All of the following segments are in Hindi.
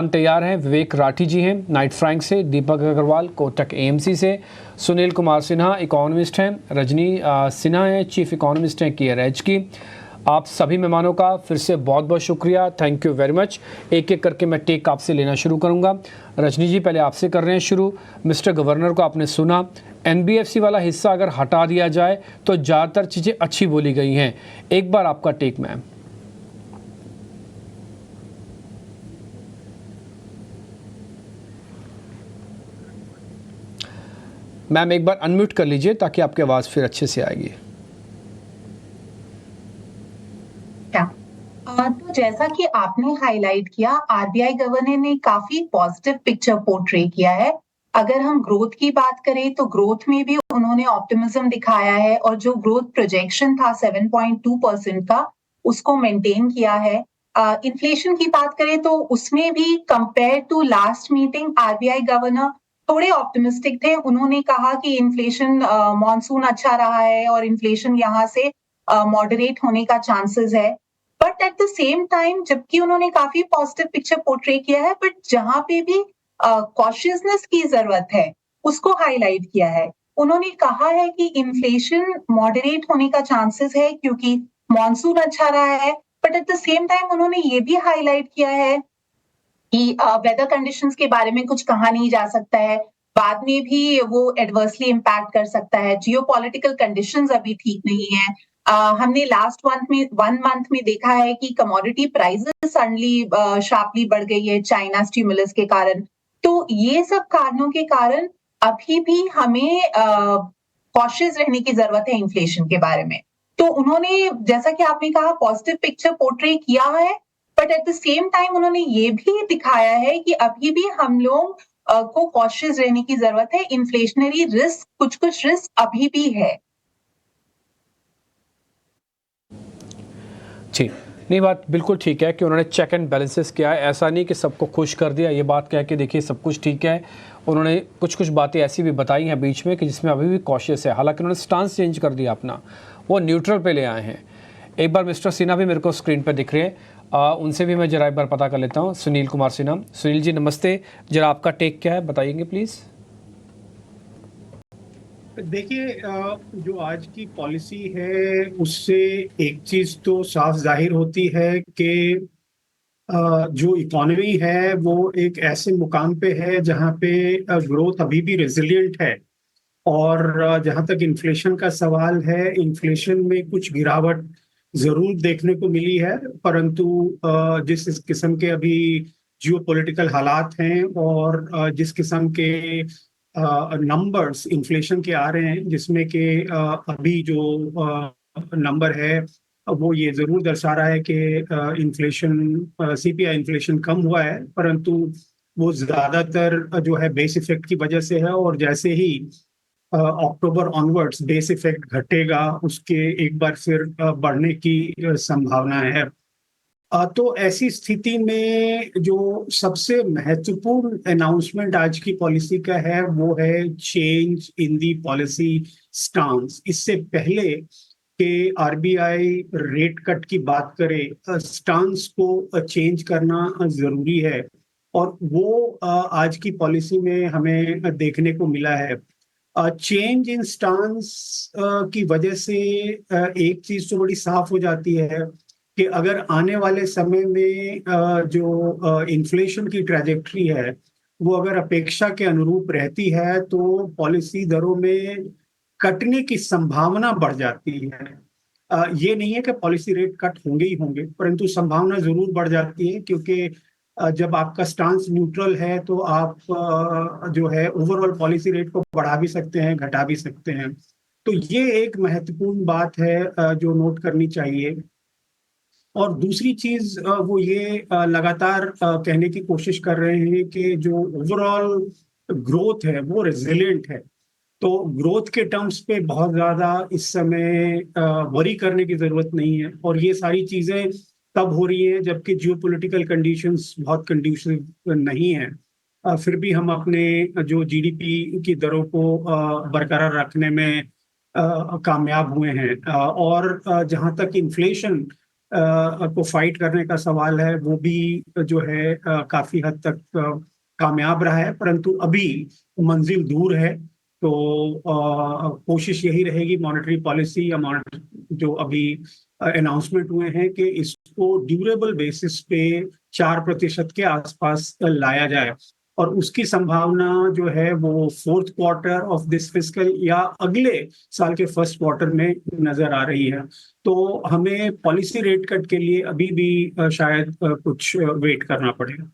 तैयार हैं। विवेक राठी जी हैं नाइट फ्रैंक से, दीपक अग्रवाल कोटक एएमसी से, सुनील कुमार सिन्हा इकोनॉमिस्ट हैं, रजनी सिन्हा हैं चीफ इकोनॉमिस्ट हैं केयर एज की। आप सभी मेहमानों का फिर से बहुत बहुत शुक्रिया, थैंक यू वेरी मच। एक एक करके मैं टेक आपसे लेना शुरू करूंगा। रजनी जी पहले आपसे कर रहे हैं शुरू। मिस्टर गवर्नर को आपने सुना, एनबीएफसी वाला हिस्सा अगर हटा दिया जाए तो ज़्यादातर चीज़ें अच्छी बोली गई हैं, एक बार आपका टेक मैम। मैम एक बार अनम्यूट कर लीजिए ताकि आपकी आवाज़ फिर अच्छे से आएगी। तो जैसा कि आपने हाईलाइट किया, आरबीआई गवर्नर ने काफी पॉजिटिव पिक्चर पोर्ट्रे किया है। अगर हम ग्रोथ की बात करें तो ग्रोथ में भी उन्होंने ऑप्टिमिज्म दिखाया है और जो ग्रोथ प्रोजेक्शन था 7.2% का, उसको मेंटेन किया है। इन्फ्लेशन की बात करें तो उसमें भी compare to last meeting RBI governor थोड़े ऑप्टिमिस्टिक थे। उन्होंने कहा कि इन्फ्लेशन मॉनसून अच्छा रहा है और इन्फ्लेशन यहाँ से मॉडरेट होने का चांसेस है। But at the same time जबकि उन्होंने काफी पॉजिटिव पिक्चर पोर्ट्रे किया है, बट जहां पे भी कॉशियसनेस की जरूरत है उसको हाईलाइट किया है। उन्होंने कहा है कि इन्फ्लेशन मॉडरेट होने का चांसेस है क्योंकि मॉनसून अच्छा रहा है, but at the same time उन्होंने ये भी हाईलाइट किया है कि वेदर कंडीशंस के बारे में कुछ कहा नहीं जा सकता है, बाद में भी वो एडवर्सली इम्पैक्ट कर सकता है। जियोपॉलिटिकल कंडीशंस अभी ठीक नहीं है। हमने लास्ट वन मंथ में देखा है कि कमोडिटी प्राइसेस सडनली शार्पली बढ़ गई है चाइना स्टिमुलस के कारण। तो ये सब कारणों के कारण अभी भी हमें कॉशियस रहने की जरूरत है इन्फ्लेशन के बारे में। तो उन्होंने जैसा कि आपने कहा पॉजिटिव पिक्चर पोर्ट्रे किया है, but at the same time उन्होंने ये भी दिखाया है कि अभी भी हम लोग को कॉशियस रहने की जरूरत है। इन्फ्लेशनरी रिस्क कुछ रिस्क अभी भी है। जी नहीं, बात बिल्कुल ठीक है कि उन्होंने चेक एंड बैलेंसेस किया है, ऐसा नहीं कि सबको खुश कर दिया। ये बात कह के देखिए सब कुछ ठीक है, उन्होंने कुछ कुछ बातें ऐसी भी बताई हैं बीच में कि जिसमें अभी भी कॉशियस है। हालांकि उन्होंने स्टांस चेंज कर दिया अपना, वो न्यूट्रल पे ले आए हैं। एक बार मिस्टर सिन्हा भी मेरे को स्क्रीन पर दिख रहे हैं, उनसे भी मैं जरा एक बार पता कर लेता हूँ। सुनील कुमार सिन्हा, सुनील जी नमस्ते, जरा आपका टेक क्या है बताइएंगे प्लीज़। देखिए, जो आज की पॉलिसी है उससे एक चीज तो साफ जाहिर होती है कि जो इकोनॉमी है वो एक ऐसे मुकाम पे है जहाँ पे ग्रोथ अभी भी रेजिलिएंट है। और जहाँ तक इन्फ्लेशन का सवाल है, इन्फ्लेशन में कुछ गिरावट जरूर देखने को मिली है, परंतु जिस किस्म के अभी जियोपॉलिटिकल हालात हैं और जिस किस्म के नंबर्स इन्फ्लेशन के आ रहे हैं, जिसमें कि अभी जो नंबर है वो ये जरूर दर्शा रहा है कि इन्फ्लेशन सीपीआई इन्फ्लेशन कम हुआ है, परंतु वो ज्यादातर जो है बेस इफेक्ट की वजह से है। और जैसे ही अक्टूबर ऑनवर्ड्स बेस इफेक्ट घटेगा, उसके एक बार फिर बढ़ने की संभावना है। तो ऐसी स्थिति में जो सबसे महत्वपूर्ण अनाउंसमेंट आज की पॉलिसी का है वो है change in the policy stance. इससे पहले कि आरबीआई रेट कट की बात करे, स्टांस को चेंज करना जरूरी है, और वो आज की पॉलिसी में हमें देखने को मिला है। चेंज इन स्टांस की वजह से एक चीज तो बड़ी साफ हो जाती है कि अगर आने वाले समय में जो इन्फ्लेशन की ट्रैजेक्टरी है वो अगर अपेक्षा के अनुरूप रहती है तो पॉलिसी दरों में कटने की संभावना बढ़ जाती है। ये नहीं है कि पॉलिसी रेट कट होंगे ही होंगे, परंतु संभावना जरूर बढ़ जाती है, क्योंकि जब आपका स्टांस न्यूट्रल है तो आप जो है ओवरऑल पॉलिसी रेट को बढ़ा भी सकते हैं, घटा भी सकते हैं। तो ये एक महत्वपूर्ण बात है जो नोट करनी चाहिए। और दूसरी चीज वो ये लगातार कहने की कोशिश कर रहे हैं कि जो ओवरऑल ग्रोथ है वो रेजिलिएंट है। तो ग्रोथ के टर्म्स पे बहुत ज्यादा इस समय वरी करने की जरूरत नहीं है, और ये सारी चीजें तब हो रही है जबकि जियोपॉलिटिकल कंडीशंस बहुत कंड्यूसिव नहीं है। फिर भी हम अपने जो जीडीपी की दरों को बरकरार रखने में कामयाब हुए हैं। और जहां तक इन्फ्लेशन को फाइट करने का सवाल है, वो भी जो है काफी हद तक कामयाब रहा है, परंतु अभी मंजिल दूर है। तो कोशिश यही रहेगी मॉनेटरी पॉलिसी या जो अभी अनाउंसमेंट हुए हैं कि इसको ड्यूरेबल बेसिस पे 4% के आसपास लाया जाए, और उसकी संभावना जो है वो fourth quarter of this fiscal या अगले साल के फर्स्ट क्वार्टर में नजर आ रही है। तो हमें पॉलिसी रेट कट के लिए अभी भी शायद कुछ वेट करना पड़ेगा।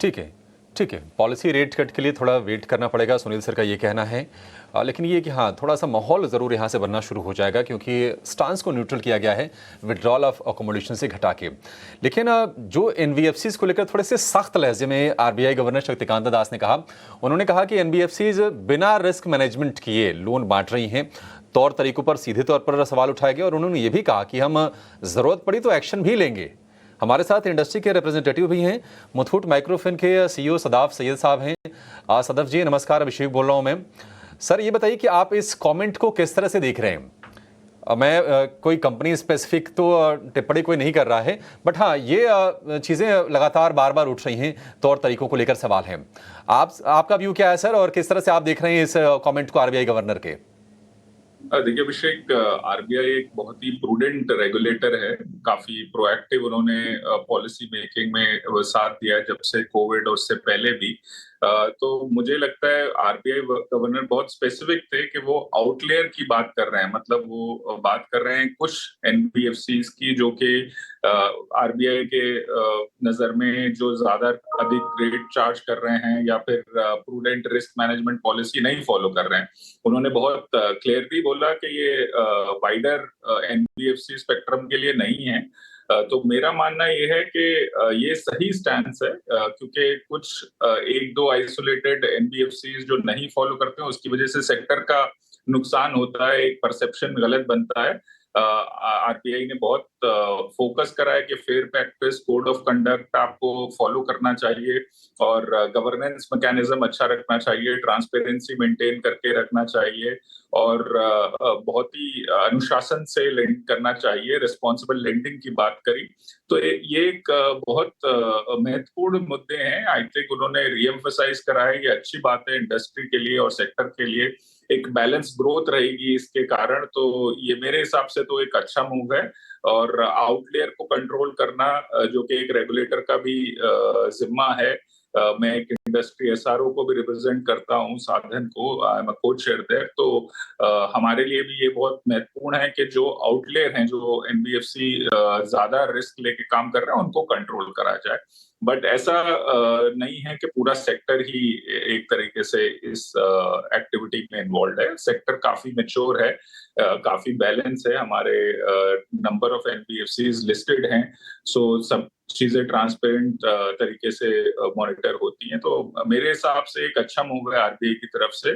ठीक है, ठीक है। पॉलिसी रेट कट के लिए थोड़ा वेट करना पड़ेगा, सुनील सर का ये कहना है। लेकिन ये कि हाँ, थोड़ा सा माहौल ज़रूर यहाँ से बनना शुरू हो जाएगा, क्योंकि स्टांस को न्यूट्रल किया गया है विड्रॉल ऑफ अकोमोडेशन से घटा के। लेकिन जो एनबीएफसीज को लेकर थोड़े से सख्त लहजे में आरबीआई गवर्नर शक्तिकांत दास ने कहा, उन्होंने कहा कि एनबीएफसीज बिना रिस्क मैनेजमेंट किए लोन बांट रही हैं। तौर तरीकों पर सीधे तौर पर सवाल उठाए गए और उन्होंने ये भी कहा कि हम ज़रूरत पड़ी तो एक्शन भी लेंगे। हमारे साथ इंडस्ट्री के रिप्रेजेंटेटिव भी हैं, मुथूट माइक्रोफिन के सीईओ सदाफ सैयद साहब हैं। सदाफ जी नमस्कार, अभिषेक बोल रहा हूं मैं। सर ये बताइए कि आप इस कमेंट को किस तरह से देख रहे हैं? मैं कोई कंपनी स्पेसिफिक तो टिप्पणी कोई नहीं कर रहा है, बट हाँ ये चीज़ें लगातार बार बार उठ रही हैं, तौर तरीकों को लेकर सवाल है। आपका व्यू क्या है सर, और किस तरह से आप देख रहे हैं इस कमेंट को आरबीआई गवर्नर के? देखिए अभिषेक, आरबीआई एक बहुत ही प्रूडेंट रेगुलेटर है। काफी प्रोएक्टिव उन्होंने पॉलिसी मेकिंग में साथ दिया है, जब से कोविड और उससे पहले भी। तो मुझे लगता है आरबीआई गवर्नर बहुत स्पेसिफिक थे कि वो आउटलेयर की बात कर रहे हैं, मतलब वो बात कर रहे हैं कुछ एनबीएफसीज की जो कि आरबीआई के नजर में जो ज्यादा अधिक रेट चार्ज कर रहे हैं या फिर प्रूडेंट रिस्क मैनेजमेंट पॉलिसी नहीं फॉलो कर रहे हैं। उन्होंने बहुत क्लियरली बोला कि ये वाइडर एनबीएफसी स्पेक्ट्रम के लिए नहीं है। तो मेरा मानना ये है कि ये सही स्टैंस है, क्योंकि कुछ एक दो आइसोलेटेड एनबीएफसीज जो नहीं फॉलो करते हैं उसकी वजह से सेक्टर का नुकसान होता है, एक परसेप्शन गलत बनता है। आरबीआई ने बहुत फोकस करा है कि fair practice code of conduct आपको फॉलो करना चाहिए और गवर्नेंस मैकेनिज्म अच्छा रखना चाहिए, ट्रांसपेरेंसी मेंटेन करके रखना चाहिए और बहुत ही अनुशासन से लेंड करना चाहिए। रिस्पॉन्सिबल लेंडिंग की बात करी तो ये एक बहुत महत्वपूर्ण मुद्दे हैं। आई थिंक उन्होंने रीएम्फसाइज करा है, ये अच्छी बात है इंडस्ट्री के लिए और सेक्टर के लिए। एक बैलेंस ग्रोथ रहेगी इसके कारण, तो ये मेरे हिसाब से तो एक अच्छा मूव है। और आउटलेयर को कंट्रोल करना जो कि एक रेगुलेटर का भी जिम्मा है। मैं एक इंडस्ट्री एसआरओ को भी रिप्रेजेंट करता हूं, साधन को, आई एम अ को-चेयर देयर। तो हमारे लिए भी ये बहुत महत्वपूर्ण है कि जो आउटलेयर हैं, जो एनबीएफसी ज्यादा रिस्क लेके काम कर रहे हैं, उनको कंट्रोल करा जाए। बट ऐसा नहीं है कि पूरा सेक्टर ही एक तरीके से इस एक्टिविटी में इन्वॉल्व है। सेक्टर काफी मैच्योर है, काफी बैलेंस है, हमारे नंबर ऑफ एनबीएफसीज लिस्टेड हैं, सो सब चीजें ट्रांसपेरेंट तरीके से मॉनिटर होती हैं। तो मेरे हिसाब से एक अच्छा मूव है आरबीआई की तरफ से,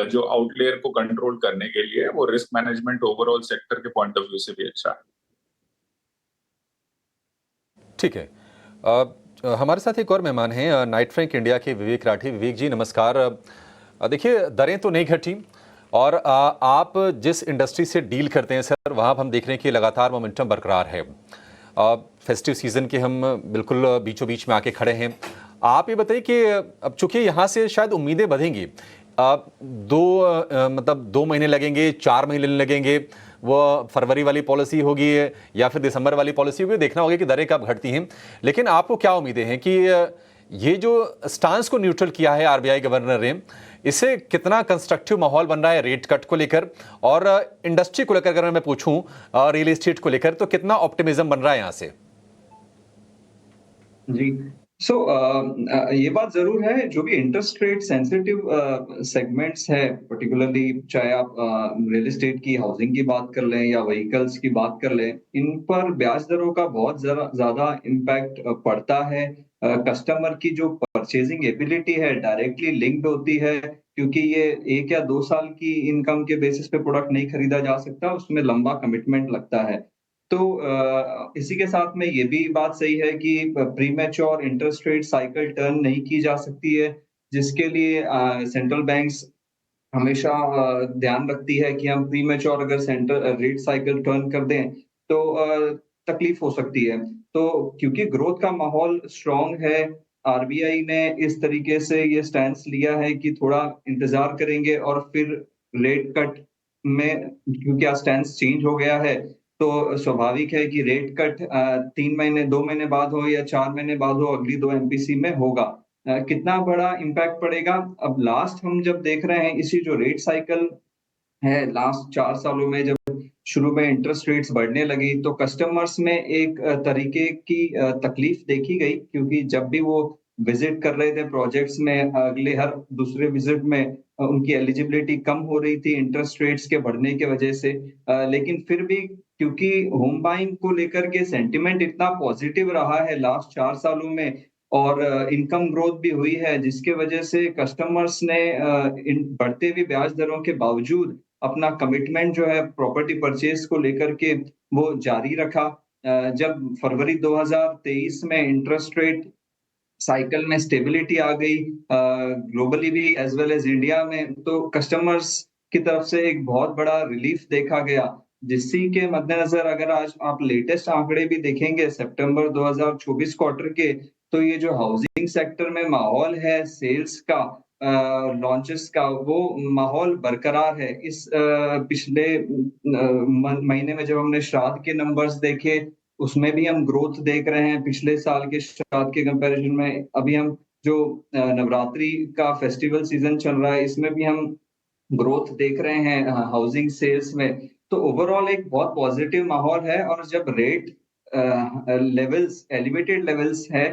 जो आउटलेयर को कंट्रोल करने के लिए। वो रिस्क मैनेजमेंट ओवरऑल सेक्टर के पॉइंट ऑफ व्यू से भी अच्छा है। ठीक है। हमारे साथ एक और मेहमान हैं, नाइट फ्रैंक इंडिया के विवेक राठी। विवेक जी नमस्कार। देखिए दरें तो नहीं घटी और आप जिस इंडस्ट्री से डील करते हैं सर, वहाँ हम देख रहे हैं कि लगातार मोमेंटम बरकरार है। फेस्टिव सीज़न के हम बिल्कुल बीचों बीच में आके खड़े हैं। आप ये बताइए कि अब चूंकि यहाँ से शायद उम्मीदें बढ़ेंगी, मतलब 2 महीने लगेंगे, 4 महीने लगेंगे, वो फरवरी वाली पॉलिसी होगी या फिर दिसंबर वाली पॉलिसी होगी, देखना होगा कि दरें कब घटती हैं। लेकिन आपको क्या उम्मीदें हैं कि ये जो स्टांस को न्यूट्रल किया है आरबीआई गवर्नर ने, इससे कितना कंस्ट्रक्टिव माहौल बन रहा है रेट कट को लेकर, और इंडस्ट्री को लेकर अगर मैं पूछूं रियल एस्टेट को लेकर, तो कितना ऑप्टिमिज्म बन रहा है यहाँ से? जी, ये बात जरूर है, जो भी इंटरेस्ट रेट सेंसिटिव सेगमेंट्स है, पर्टिकुलरली चाहे आप रियल एस्टेट की, हाउसिंग की बात कर लें या व्हीकल्स की बात कर लें, इन पर ब्याज दरों का बहुत ज्यादा इम्पैक्ट पड़ता है। कस्टमर की जो परचेजिंग एबिलिटी है डायरेक्टली लिंक्ड होती है, क्योंकि ये 1 या 2 साल की इनकम के बेसिस पे प्रोडक्ट नहीं खरीदा जा सकता, उसमें लंबा कमिटमेंट लगता है। तो इसी के साथ में ये भी बात सही है कि premature interest rate cycle turn नहीं की जा सकती है, जिसके लिए सेंट्रल बैंक्स हमेशा ध्यान रखती है कि हम प्रीमेच्योर अगर सेंटर रेट साइकिल टर्न कर दें तो तकलीफ हो सकती है। तो क्योंकि ग्रोथ का माहौल स्ट्रॉन्ग है, आरबीआई ने इस तरीके से ये स्टैंस लिया है कि थोड़ा इंतजार करेंगे और फिर रेट कट में, क्योंकि आज स्टैंस चेंज हो गया है, तो स्वाभाविक है कि रेट कट 3 महीने 2 महीने बाद हो या 4 महीने बाद हो, अगली 2 एमपीसी में होगा। कितना बड़ा इम्पैक्ट पड़ेगा? अब लास्ट हम जब देख रहे हैं इसी जो रेट साइकिल है, लास्ट 4 सालों में जब शुरू में इंटरेस्ट रेट्स बढ़ने लगी तो कस्टमर्स में एक तरीके की तकलीफ देखी गई, क्योंकि जब भी वो विजिट कर रहे थे प्रोजेक्ट्स में, अगले हर दूसरे विजिट में उनकी एलिजिबिलिटी कम हो रही थी इंटरेस्ट रेट्स के बढ़ने की वजह से। लेकिन फिर भी क्योंकि होम बाइंग को लेकर के सेंटिमेंट इतना पॉजिटिव रहा है लास्ट 4 सालों में और इनकम ग्रोथ भी हुई है, जिसके वजह से कस्टमर्स ने इन बढ़ते हुए ब्याज दरों के बावजूद अपना कमिटमेंट जो है प्रॉपर्टी परचेज को लेकर के वो जारी रखा। जब फरवरी 2023 में इंटरेस्ट रेट साइकिल में स्टेबिलिटी आ गई ग्लोबली भी एज वेल एज इंडिया में, तो कस्टमर्स की तरफ से एक बहुत बड़ा रिलीफ देखा गया, जिसी के मद्देनजर अगर आज आप लेटेस्ट आंकड़े भी देखेंगे सितंबर 2024 क्वार्टर के, तो ये जो हाउसिंग सेक्टर में माहौल है सेल्स का, लॉन्चेस का, वो माहौल बरकरार है। इस पिछले महीने में जब हमने श्राद्ध के नंबर्स देखे, उसमें भी हम ग्रोथ देख रहे हैं पिछले साल के श्राद्ध के कंपैरिजन में। अभी हम जो नवरात्रि का फेस्टिवल सीजन चल रहा है, इसमें भी हम ग्रोथ देख रहे हैं हाउसिंग सेल्स में। तो ओवरऑल एक बहुत पॉजिटिव माहौल है, और जब रेट लेवल्स एलिवेटेड लेवल्स है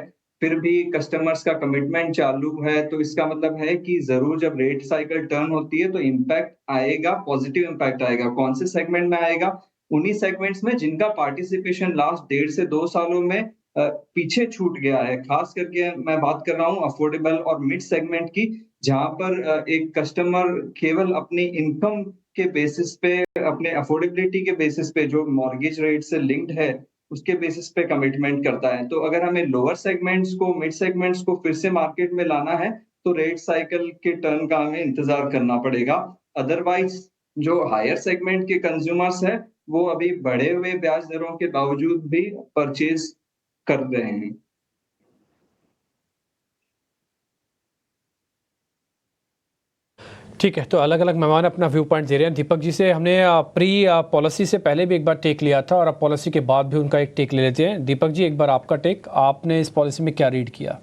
फिर भी कस्टमर्स का कमिटमेंट चालू है, तो इसका मतलब है कि जरूर जब रेट साइकिल टर्न होती है तो इम्पैक्ट आएगा, पॉजिटिव इम्पैक्ट आएगा। कौन से सेगमेंट में आएगा? उन्हीं सेगमेंट्स में जिनका पार्टिसिपेशन लास्ट 1.5 से 2 सालों में पीछे छूट गया है। खास करके मैं बात कर रहा हूँ अफोर्डेबल और मिड सेगमेंट की, जहां पर एक कस्टमर केवल अपनी इनकम के बेसिस पे, अपने अफोर्डेबिलिटी के बेसिस पे, जो मॉर्गेज रेट से लिंक्ड है, उसके बेसिस पे कमिटमेंट करता है। तो अगर हमें लोअर सेगमेंट्स को, मिड सेगमेंट्स को फिर से मार्केट में लाना है तो रेट साइकिल के टर्न का हमें इंतजार करना पड़ेगा। अदरवाइज जो हायर सेगमेंट के कंज्यूमर्स है वो अभी बढ़े हुए ब्याज दरों के बावजूद भी परचेज कर रहे हैं। ठीक है, तो अलग अलग मेहमान अपना व्यू पॉइंट दे रहे हैं। दीपक जी से हमने प्री पॉलिसी से पहले भी एक बार टेक लिया था और अब पॉलिसी के बाद भी उनका एक टेक ले लेते हैं। दीपक जी, एक बार आपका टेक, आपने इस पॉलिसी में क्या रीड किया?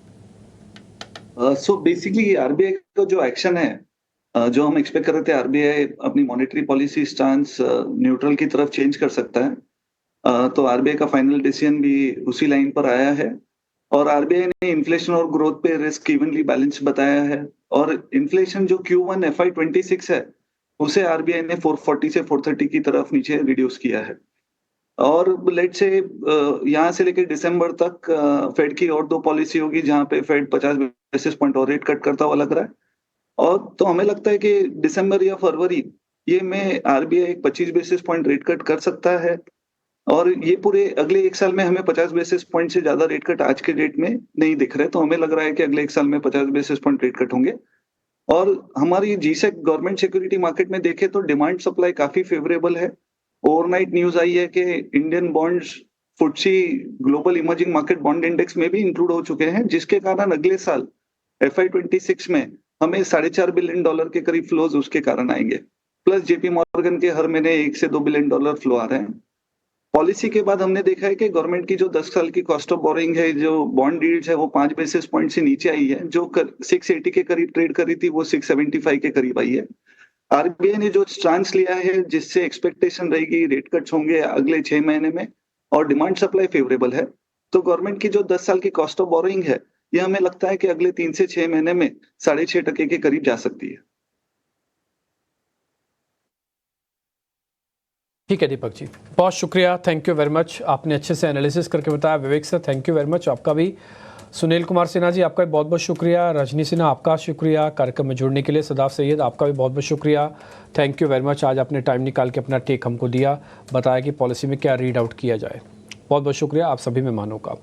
सो बेसिकली आरबीआई का जो एक्शन है, जो हम एक्सपेक्ट कर रहे थे आरबीआई अपनी मॉनेटरी पॉलिसी स्टांस न्यूट्रल की तरफ चेंज कर सकता है, तो आरबीआई का फाइनल डिसीजन भी उसी लाइन पर आया है। और आरबीआई ने इन्फ्लेशन और ग्रोथ पे रिस्क इवनली बैलेंस बताया है, और इन्फ्लेशन जो Q1 FY26 है उसे आरबीआई ने 440 से 430 की तरफ नीचे रिड्यूस किया है। और लेट से यहाँ से लेकर दिसंबर तक फेड की और 2 पॉलिसी होगी जहाँ पे फेड 50 बेसिस पॉइंट और रेट कट करता हुआ लग रहा है। और तो हमें लगता है कि दिसंबर या फरवरी ये में RBI 25 basis point rate cut कर सकता है, और ये पूरे अगले 1 साल में हमें 50 बेसिस पॉइंट से ज्यादा रेट कट आज के डेट में नहीं दिख रहे। तो हमें लग रहा है कि अगले 1 साल में 50 बेसिस पॉइंट रेट कट होंगे। और हमारी जीसेक गवर्नमेंट सिक्योरिटी मार्केट में देखें तो डिमांड सप्लाई काफी फेवरेबल है। ओवरनाइट न्यूज आई है कि Indian bonds FTSE global emerging market bond index में भी इंक्लूड हो चुके हैं, जिसके कारण अगले साल FY26 में हमें $4.5 बिलियन के करीब फ्लोज उसके कारण आएंगे। प्लस जेपी मॉर्गन के हर महीने $1 से $2 बिलियन फ्लो आ रहे हैं। पॉलिसी के बाद हमने देखा है कि गवर्नमेंट की जो 10 साल की कॉस्ट ऑफ बोरिंग है, जो बॉन्ड यील्ड्स है, वो 5 बेसिस पॉइंट से नीचे आई है। जो 680 के करीब ट्रेड करी थी वो 675 के करीब आई है। आरबीआई ने जो स्टांस लिया है, जिससे एक्सपेक्टेशन रहेगी रेट कट्स होंगे अगले 6 महीने में, और डिमांड सप्लाई फेवरेबल है, तो गवर्नमेंट की जो 10 साल की कॉस्ट ऑफ बोरिंग है, ये हमें लगता है कि अगले 3 से 6 महीने में 6.5% के करीब जा सकती है। ठीक है दीपक जी, बहुत शुक्रिया, थैंक यू वेरी मच। आपने अच्छे से एनालिसिस करके बताया। Vivek sir, thank you very much आपका भी। सुनील कुमार सिन्हा जी, आपका भी बहुत बहुत शुक्रिया। रजनी सिन्हा, आपका शुक्रिया कार्यक्रम में जुड़ने के लिए। सदाब सैयद, आपका भी बहुत बहुत शुक्रिया, थैंक यू वेरी मच। आज आपने टाइम निकाल के अपना टेक हमको दिया, बताया कि पॉलिसी में क्या रीड आउट किया जाए। बहुत बहुत शुक्रिया आप सभी मेहमानों का।